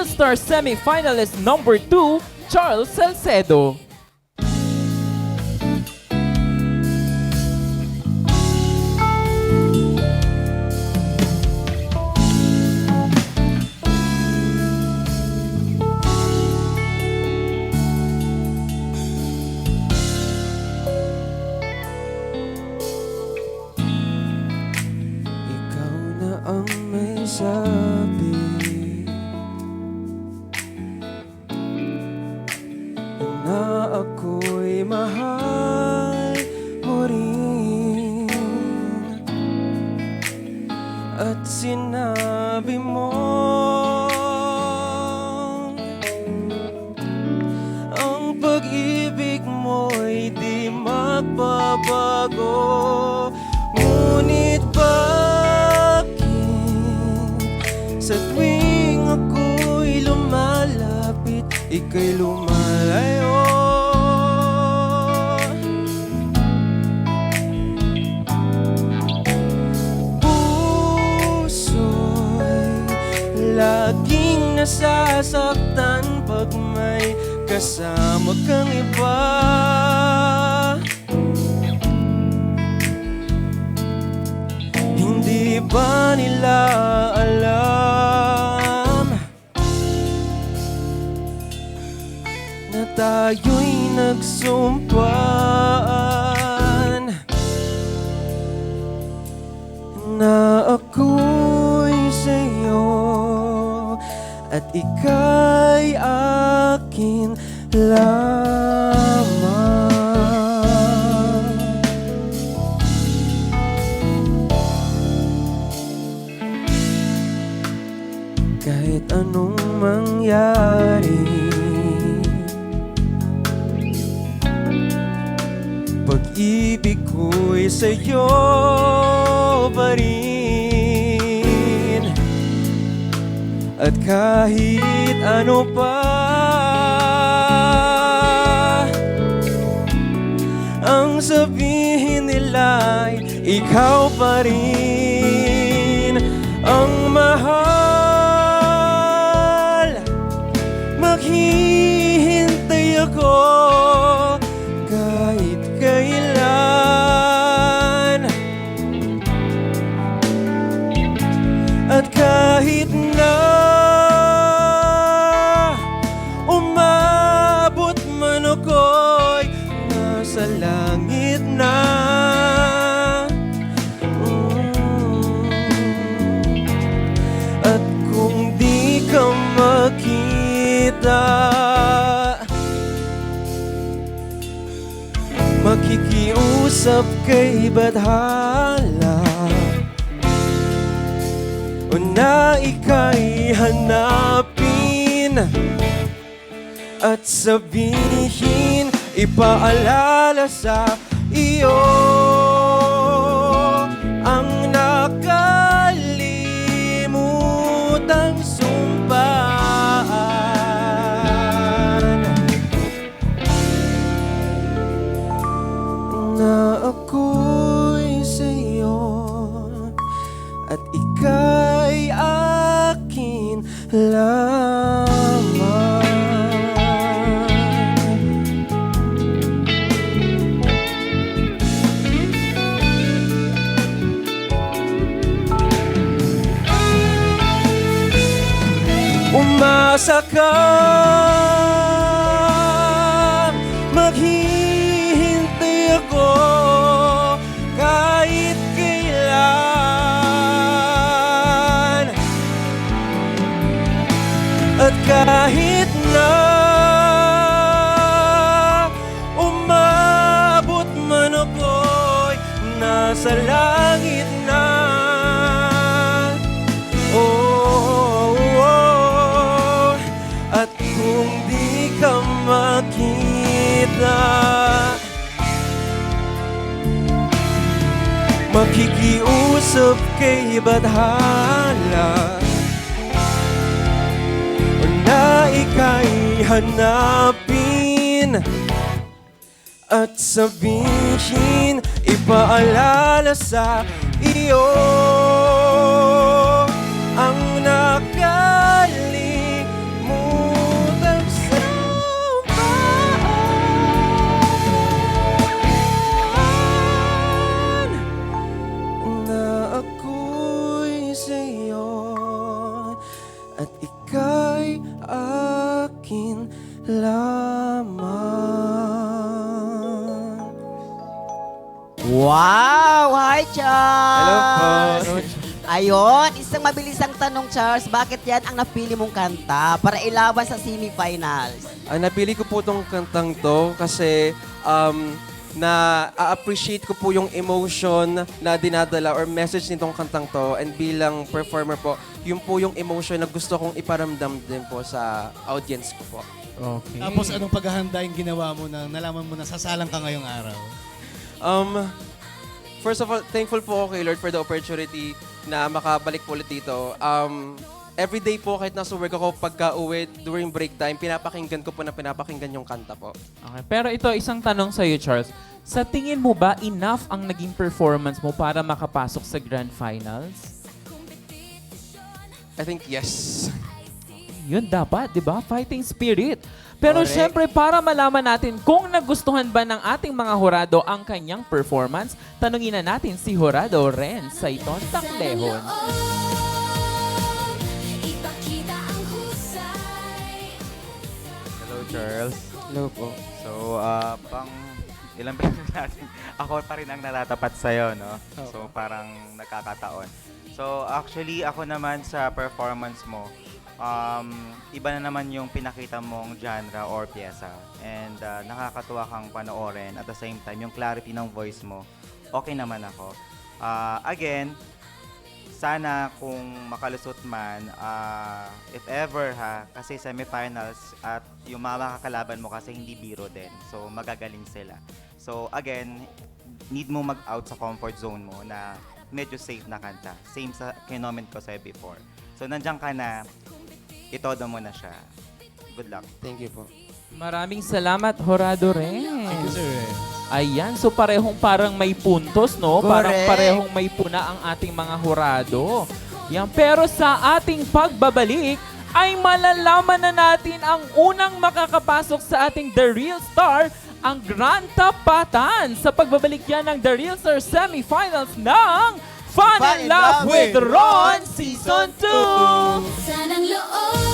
All-Star Semi-Finalist number 2, Charles Salcedo. Ikaw na ang may sabi na ako'y mahal mo rin. At sinabi mo ang pag-ibig mo'y di magbabago. Ngunit bakit sa tuwing ako'y lumalapit, ika'y lumalayo? Puso'y laging nasasaktan pag may kasama kang iba. Hindi ba nila alam na tayo'y nagsumpaan na ako'y sa'yo at ika'y akin lamang? Kahit anong mangyari, pag-ibig ko'y sa'yo pa rin. At kahit ano pa ang sabihin nila'y ikaw pa rin ang mahal. Maghihintay ako kahit kailan, at kahit na umabot man ako'y nasa langit na. At kung di ka makita, makikiusap kay Badhala o na ika'y hanapin at sabihin, ipaalala sa iyo ang nakalimutang sumpaan na ako'y sa'yo at ika'y akin lamang. Umasa ka, maghihintay ako kahit kailan, at kahit na umabot man ako'y nasa langit na. At kung di ka makita, makikiusap kay Badhala o na ika'y hanapin at sabihin, ipaalala sa iyo ang nakalimutan akin lamang. Wow! Hi, Charles! Hello po. Ayun, isang mabilisang tanong, Charles. Bakit yan ang napili mong kanta para ilaban sa semifinals? Napili ko po tong kantang to kasi na-appreciate ko po yung emotion na dinadala or message nitong kantang to, and bilang performer po, yun po yung emotion na gusto kong iparamdam din po sa audience ko po. Okay. Tapos anong paghahanda yung ginawa mo na nalaman mo na sasalang ka ngayong araw? First of all, thankful po ako kay Lord for the opportunity na makabalik po ulit dito. Every day po, kahit nasa work ako, pagka-uwi, during break time, pinapakinggan ko po na pinapakinggan yung kanta po. Okay. Pero ito, isang tanong sa'yo, Charles. Sa tingin mo ba, enough ang naging performance mo para makapasok sa Grand Finals? I think yes. Yun dapat, di ba? Fighting spirit. Pero Correct. syempre, para malaman natin kung nagustuhan ba ng ating mga hurado ang kanyang performance, tanungin na natin si Jurado Ren Saiton Taclehon. Hello, Charles. Hello po. So, pang ilang beses natin, ako pa rin ang natatapat sa'yo, no? So, parang nakakataon. So, actually, ako naman sa performance mo, iba na naman yung pinakita mong genre or pyesa. And nakakatuwa kang panoorin. At the same time, yung clarity ng voice mo, okay naman ako. Again, sana kung makalusot man, if ever ha, kasi semifinals at yung mga makakalaban mo kasi hindi biro din. So magagaling sila. So again, need mo mag-out sa comfort zone mo na medyo safe na kanta. Same sa kinoment ko sa'yo before. So nandiyan ka na, itodo mo na siya. Good luck. Thank you po. Maraming salamat, Jurado Ren. Thank you, sir. Ayan, so parehong parang may puntos, no? Parang Correct. parehong may puna ang ating mga hurado. Yan, pero sa ating pagbabalik, ay malalaman na natin ang unang makakapasok sa ating The Real Star, ang Grand Tapatan, sa pagbabalik yan ng The Real Star Semifinals ng Fun and Love with Ron Season 2! Sanang loob